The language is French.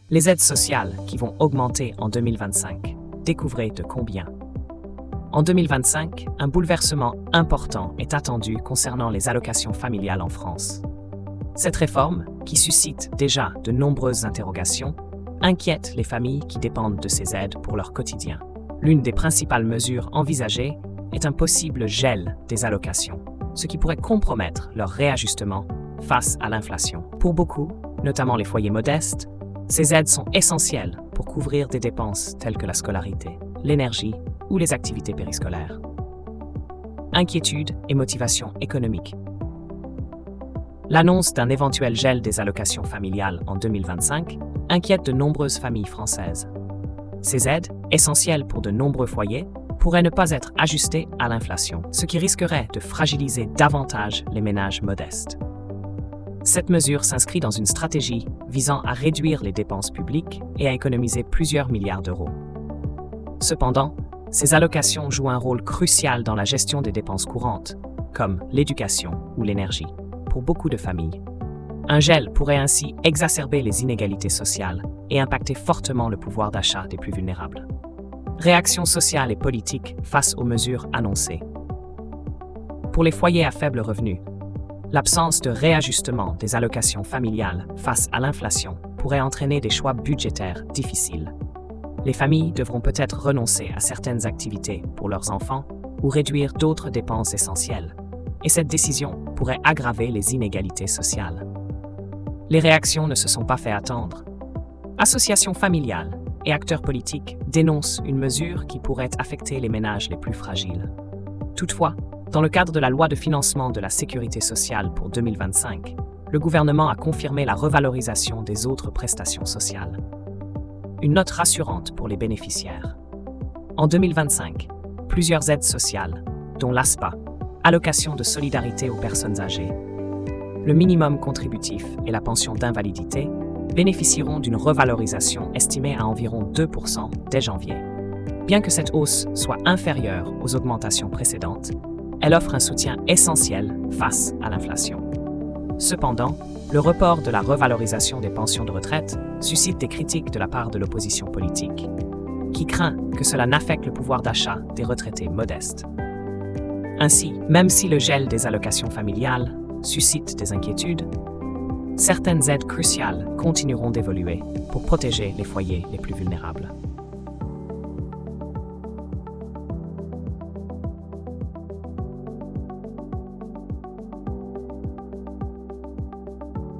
Les aides sociales qui vont augmenter en 2025. Découvrez de combien. En 2025, un bouleversement important est attendu concernant les allocations familiales en France. Cette réforme, qui suscite déjà de nombreuses interrogations, inquiète les familles qui dépendent de ces aides pour leur quotidien. L'une des principales mesures envisagées est un possible gel des allocations, ce qui pourrait compromettre leur réajustement face à l'inflation. Pour beaucoup, notamment les foyers modestes, ces aides sont essentielles pour couvrir des dépenses telles que la scolarité, l'énergie ou les activités périscolaires. Inquiétude et motivation économique. L'annonce d'un éventuel gel des allocations familiales en 2025 inquiète de nombreuses familles françaises. Ces aides, essentielles pour de nombreux foyers, pourraient ne pas être ajustées à l'inflation, ce qui risquerait de fragiliser davantage les ménages modestes. Cette mesure s'inscrit dans une stratégie visant à réduire les dépenses publiques et à économiser plusieurs milliards d'euros. Cependant, ces allocations jouent un rôle crucial dans la gestion des dépenses courantes, comme l'éducation ou l'énergie, pour beaucoup de familles. Un gel pourrait ainsi exacerber les inégalités sociales et impacter fortement le pouvoir d'achat des plus vulnérables. Réaction sociale et politique face aux mesures annoncées. Pour les foyers à faible revenu, l'absence de réajustement des allocations familiales face à l'inflation pourrait entraîner des choix budgétaires difficiles. Les familles devront peut-être renoncer à certaines activités pour leurs enfants ou réduire d'autres dépenses essentielles, et cette décision pourrait aggraver les inégalités sociales. Les réactions ne se sont pas fait attendre. Associations familiales et acteurs politiques dénoncent une mesure qui pourrait affecter les ménages les plus fragiles. Toutefois, dans le cadre de la loi de financement de la sécurité sociale pour 2025, le gouvernement a confirmé la revalorisation des autres prestations sociales. Une note rassurante pour les bénéficiaires. En 2025, plusieurs aides sociales, dont l'ASPA, allocation de solidarité aux personnes âgées, le minimum contributif et la pension d'invalidité, bénéficieront d'une revalorisation estimée à environ 2% dès janvier. Bien que cette hausse soit inférieure aux augmentations précédentes, elle offre un soutien essentiel face à l'inflation. Cependant, le report de la revalorisation des pensions de retraite suscite des critiques de la part de l'opposition politique, qui craint que cela n'affecte le pouvoir d'achat des retraités modestes. Ainsi, même si le gel des allocations familiales suscite des inquiétudes, certaines aides cruciales continueront d'évoluer pour protéger les foyers les plus vulnérables.